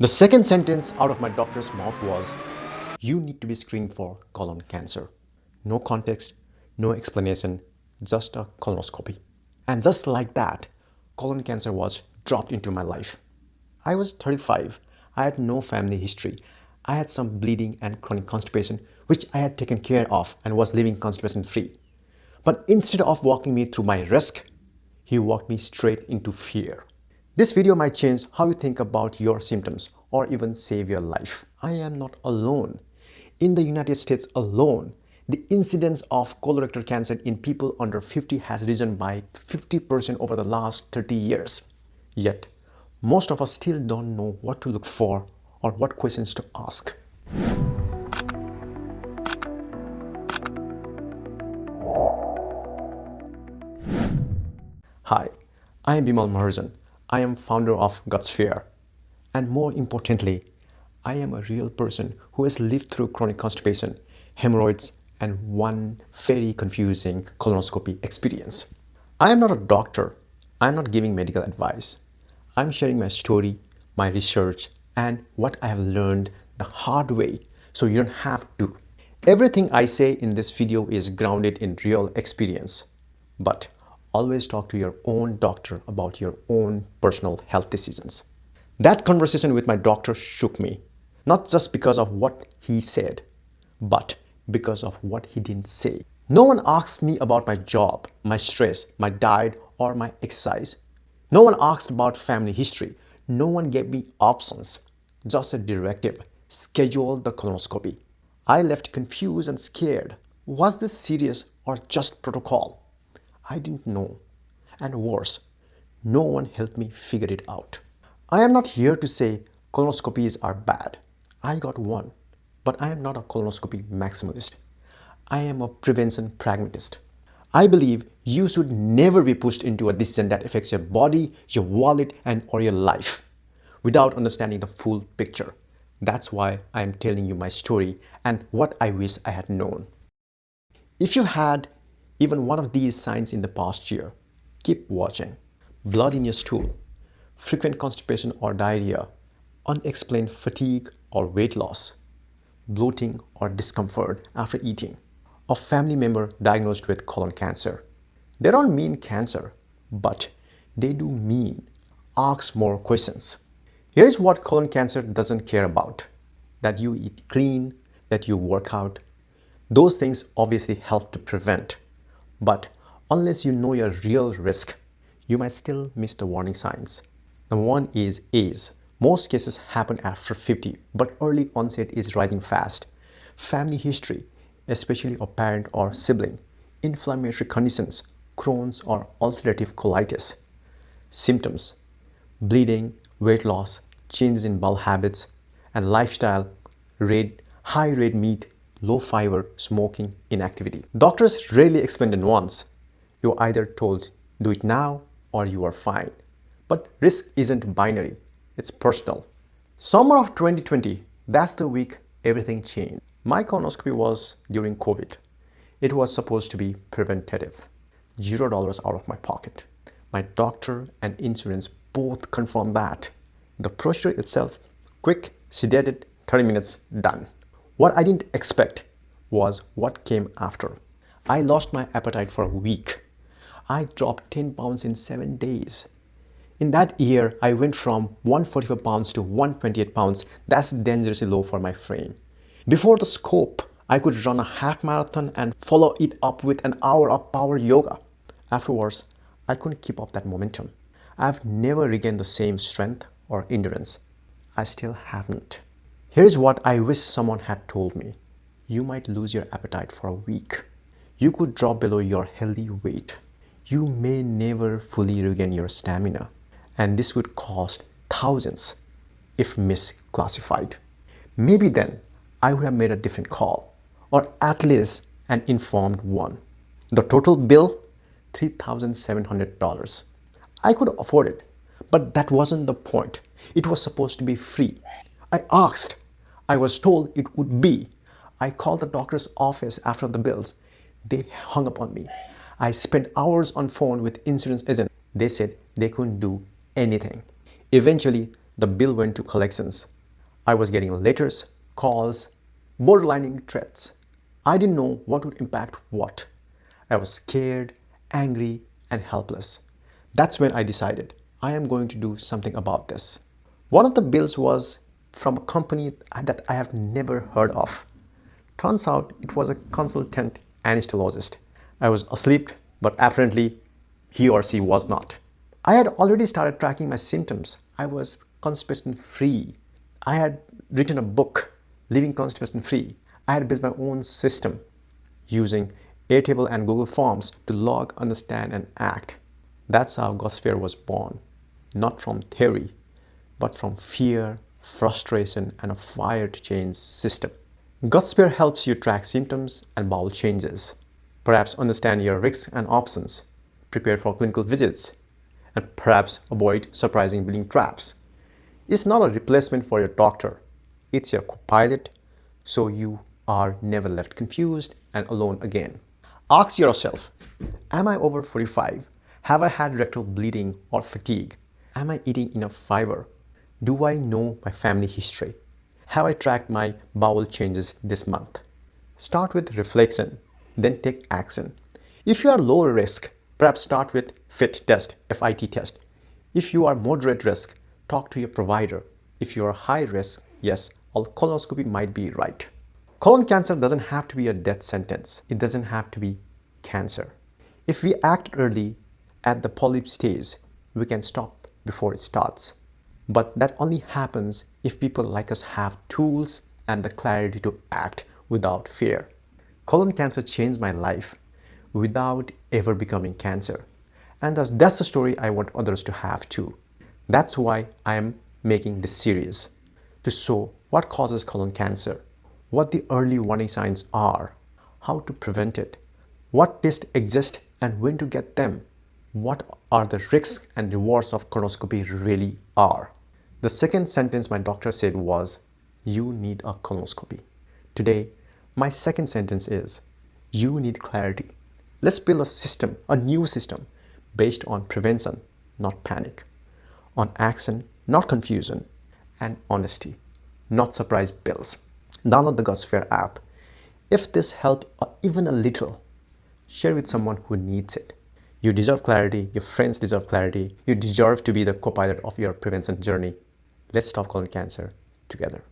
The second sentence out of my doctor's mouth was, "You need to be screened for colon cancer." No context, no explanation, just a colonoscopy. And just like that, colon cancer was dropped into my life. I was 35. I had no family history. I had some bleeding and chronic constipation, which I had taken care of and was living constipation free. But instead of walking me through my risk, he walked me straight into fear. This video might change how you think about your symptoms or even save your life. I am not alone. In the United States alone, the incidence of colorectal cancer in people under 50 has risen by 50% over the last 30 years. Yet, most of us still don't know what to look for or what questions to ask. Hi, I am Bimal Maharjan. I am founder of Gutsphere. And more importantly, I am a real person who has lived through chronic constipation, hemorrhoids, and one very confusing colonoscopy experience. I am not a doctor. I am not giving medical advice. I'm sharing my story, my research, and what I have learned the hard way so you don't have to. Everything I say in this video is grounded in real experience. But always talk to your own doctor about your own personal health decisions. That conversation with my doctor shook me, not just because of what he said, but because of what he didn't say. No one asked me about my job, my stress, my diet, or my exercise. No one asked about family history. No one gave me options, just a directive: schedule the colonoscopy. I left confused and scared. Was this serious or just protocol? I didn't know. And worse, no one helped me figure it out. I am not here to say colonoscopies are bad. I got one, but I am not a colonoscopy maximalist. I am a prevention pragmatist. I believe you should never be pushed into a decision that affects your body, your wallet, or your life without understanding the full picture. That's why I am telling you my story and what I wish I had known. If you had even one of these signs in the past year, keep watching. Blood in your stool, frequent constipation or diarrhea, unexplained fatigue or weight loss, bloating or discomfort after eating, a family member diagnosed with colon cancer. They don't mean cancer, but they do mean ask more questions. Here's what colon cancer doesn't care about: that you eat clean, that you work out. Those things obviously help to prevent. But unless you know your real risk, you might still miss the warning signs. Number one is age. Most cases happen after 50, but early onset is rising fast. Family history, especially a parent or sibling, inflammatory conditions, Crohn's or ulcerative colitis. Symptoms: bleeding, weight loss, changes in bowel habits, and lifestyle: high red meat, low fiber, smoking, inactivity. Doctors rarely explain the nuance. You're either told, do it now or you are fine. But risk isn't binary, it's personal. Summer of 2020, that's the week everything changed. My colonoscopy was during COVID. It was supposed to be preventative. $0 out of my pocket. My doctor and insurance both confirmed that. The procedure itself, quick, sedated, 30 minutes, done. What I didn't expect was what came after. I lost my appetite for a week. I dropped 10 pounds in 7 days. In that year, I went from 145 pounds to 128 pounds. That's dangerously low for my frame. Before the scope, I could run a half marathon and follow it up with an hour of power yoga. Afterwards, I couldn't keep up that momentum. I've never regained the same strength or endurance. I still haven't. Here's what I wish someone had told me. You might lose your appetite for a week. You could drop below your healthy weight. You may never fully regain your stamina. And this would cost thousands if misclassified. Maybe then I would have made a different call, or at least an informed one. The total bill, $3,700. I could afford it, but that wasn't the point. It was supposed to be free. I asked. I was told it would be. I called the doctor's office after the bills. They hung up on me. I spent hours on phone with insurance agents. They said they couldn't do anything. Eventually, the bill went to collections. I was getting letters, calls, borderlining threats. I didn't know what would impact what. I was scared, angry, and helpless. That's when I decided I am going to do something about this. One of the bills was from a company that I have never heard of. Turns out it was a consultant anesthesiologist. I was asleep, but apparently he or she was not. I had already started tracking my symptoms. I was constipation free. I had written a book, Living Constipation Free. I had built my own system using Airtable and Google Forms to log, understand, and act. That's how Gutsphere was born. Not from theory, but from fear, frustration, and a fire to change system. Gutsphere helps you track symptoms and bowel changes, perhaps understand your risks and options, prepare for clinical visits, and perhaps avoid surprising billing traps. It's not a replacement for your doctor. It's your co-pilot, so you are never left confused and alone again. Ask yourself, am I over 45? Have I had rectal bleeding or fatigue? Am I eating enough fiber? Do I know my family history? Have I tracked my bowel changes this month? Start with reflection, then take action. If you are low risk, perhaps start with FIT test, FIT test. If you are moderate risk, talk to your provider. If you are high risk, yes, a colonoscopy might be right. Colon cancer doesn't have to be a death sentence. It doesn't have to be cancer. If we act early at the polyp stage, we can stop before it starts. But that only happens if people like us have tools and the clarity to act without fear. Colon cancer changed my life without ever becoming cancer. And that's the story I want others to have too. That's why I am making this series, to show what causes colon cancer, what the early warning signs are, how to prevent it, what tests exist and when to get them, what are the risks and rewards of colonoscopy really are. The second sentence my doctor said was, you need a colonoscopy. Today, my second sentence is, you need clarity. Let's build a system, a new system, based on prevention, not panic, on action, not confusion, and honesty, not surprise bills. Download the Gutsphere app. If this helped even a little, share with someone who needs it. You deserve clarity, your friends deserve clarity, you deserve to be the co-pilot of your prevention journey. Let's stop colon cancer together.